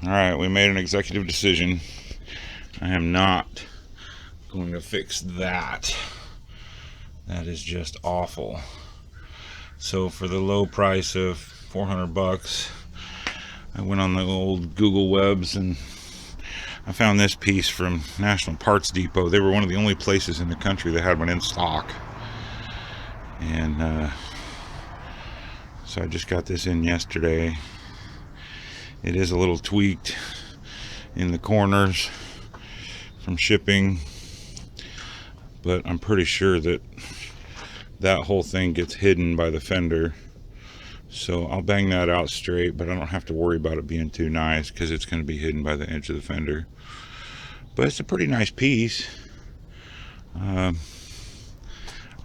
Alright, we made an executive decision. I am not going to fix that. That is just awful. So for the low price of 400 bucks, I went on the old Google Webs and I found this piece from National Parts Depot. They were one of the only places in the country that had one in stock. And so I just got this in yesterday. It is a little tweaked in the corners from shipping, but I'm pretty sure that that whole thing gets hidden by the fender. So I'll bang that out straight, but I don't have to worry about it being too nice because it's going to be hidden by the edge of the fender. But it's a pretty nice piece. I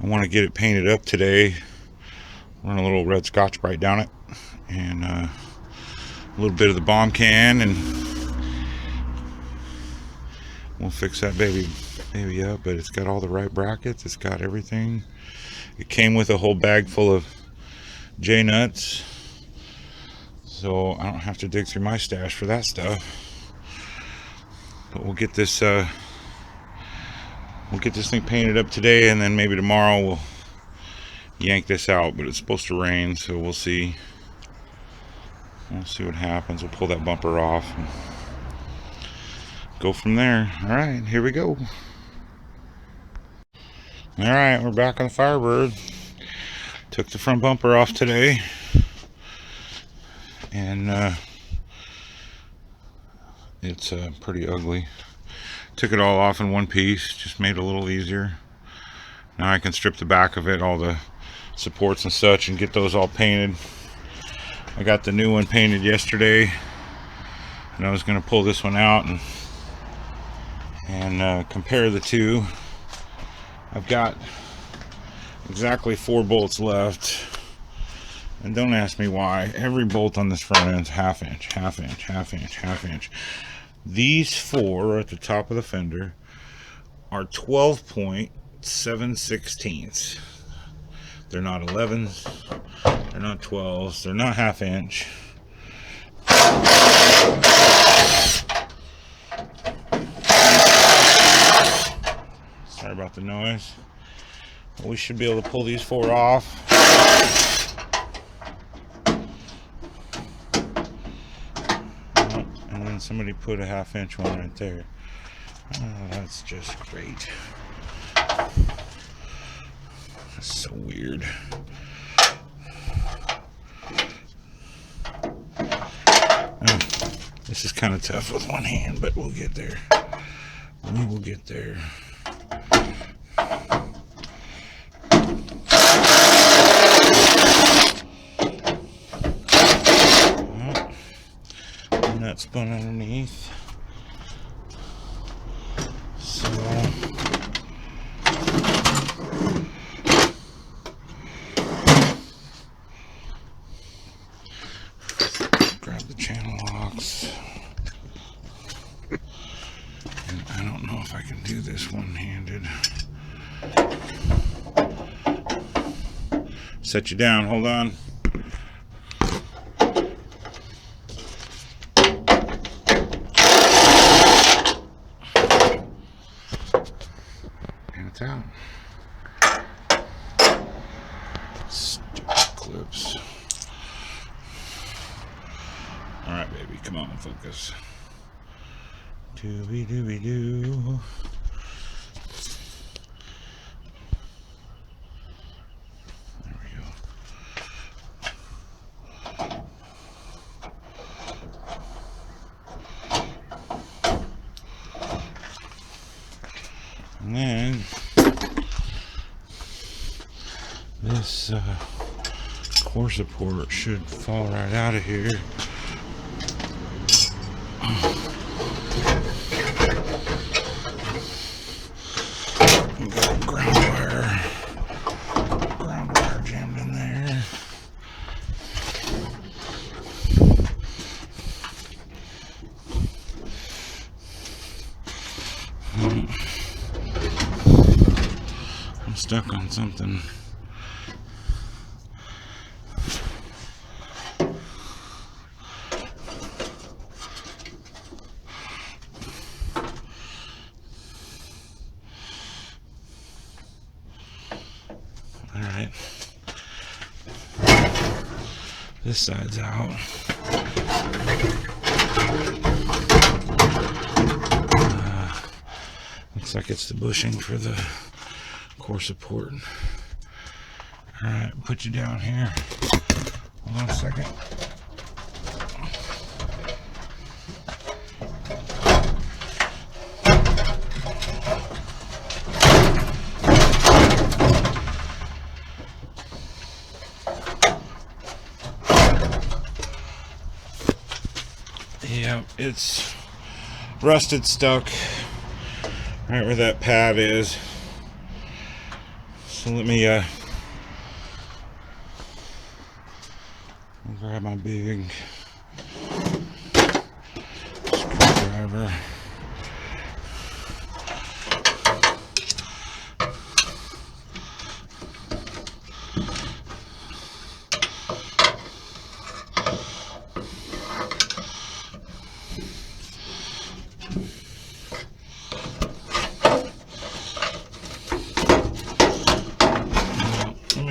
want to get it painted up today. Run a little red Scotch-Brite down it, and a little bit of the bomb can, and we'll fix that baby up. But it's got all the right brackets. It's got everything. It came with a whole bag full of J-nuts, so I don't have to dig through my stash for that stuff. But we'll get this thing painted up today, and then maybe tomorrow we'll yank this out. But it's supposed to rain, so we'll see. We'll see what happens. We'll pull that bumper off and go from there. All right, here we go. All right, we're back on the Firebird. Took the front bumper off today, and it's pretty ugly. Took it all off in one piece, just made it a little easier. Now I can strip the back of it, all the supports and such, and get those all painted. I got the new one painted yesterday, and I was going to pull this one out and compare the two. I've got exactly 4 bolts left, and don't ask me why. Every bolt on this front end is half inch, half inch, half inch, half inch. These 4 at the top of the fender are 12.7/16. They're not 11s, they're not 12s, they're not half inch. Sorry about the noise. But we should be able to pull these 4 off. And then somebody put a half inch one right there. Oh, that's just great. That's so weird. This is kind of tough with one hand, but we'll get there. We will get there. Nut spun underneath. So grab the channel locks. And I don't know if I can do this one-handed. Set you down, hold on. And it's out. Stupid clips. Alright, baby, come on, focus. Dooby dooby doo. There we go. And then this core support should fall right out of here. Ground wire jammed in there. I'm stuck on something. This side's out. Looks like it's the bushing for the core support. Alright, put you down here. Hold on a second. Yeah, it's rusted stuck right where that pad is. So let me grab my big screwdriver.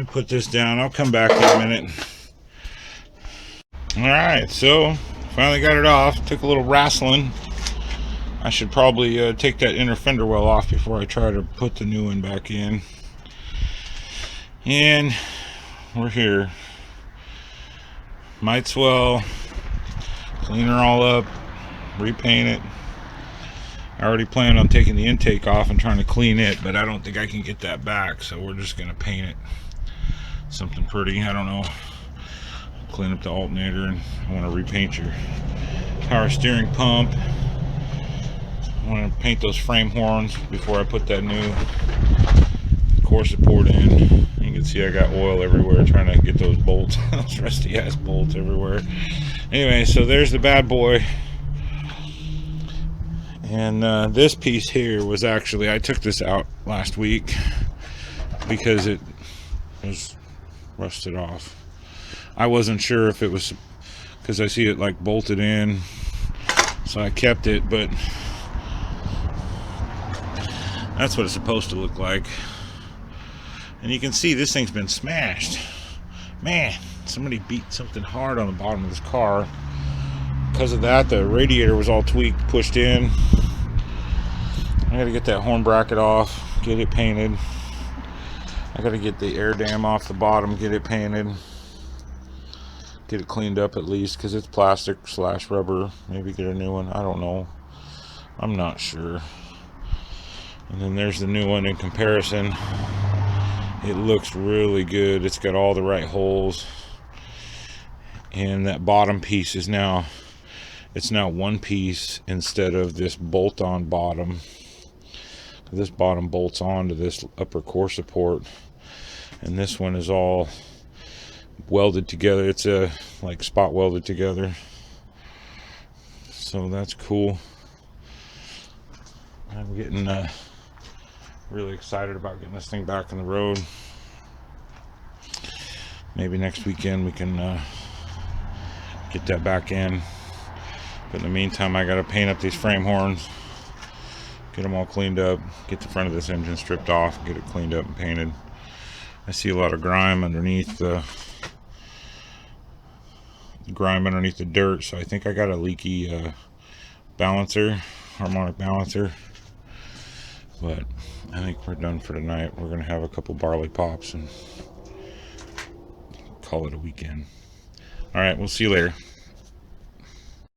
Put this down. I'll come back in a minute. Alright, so finally got it off. Took a little wrestling. I should probably take that inner fender well off before I try to put the new one back in. And we're here. Might as well clean her all up, repaint it. I already planned on taking the intake off and trying to clean it, but I don't think I can get that back, so we're just gonna paint it something pretty. I don't know. Clean up the alternator, and I want to repaint your power steering pump. I want to paint those frame horns before I put that new core support in. You can see I got oil everywhere trying to get those bolts, those rusty ass bolts everywhere. Anyway, so there's the bad boy. And this piece here was actually, I took this out last week because it was rusted off. I wasn't sure if it was because I see it like bolted in, so I kept it, but that's what it's supposed to look like. And you can see this thing's been smashed. Man, somebody beat something hard on the bottom of this car. Because of that, the radiator was all tweaked, pushed in. I gotta get that horn bracket off, get it painted. I gotta get the air dam off the bottom, get it painted, get it cleaned up at least, because it's plastic / rubber. Maybe get a new one, I don't know, I'm not sure. And then there's the new one in comparison. It looks really good. It's got all the right holes, and that bottom piece is now, it's now one piece instead of this bolt-on bottom. This bottom bolts onto this upper core support, and this one is all welded together. It's like spot welded together, so that's cool. I'm getting really excited about getting this thing back on the road. Maybe next weekend we can get that back in, but in the meantime I gotta paint up these frame horns, get them all cleaned up, get the front of this engine stripped off, get it cleaned up and painted. I see a lot of grime underneath the dirt, so I think I got a leaky balancer, harmonic balancer. But I think we're done for tonight. We're gonna have a couple barley pops and call it a weekend. All right, we'll see you later.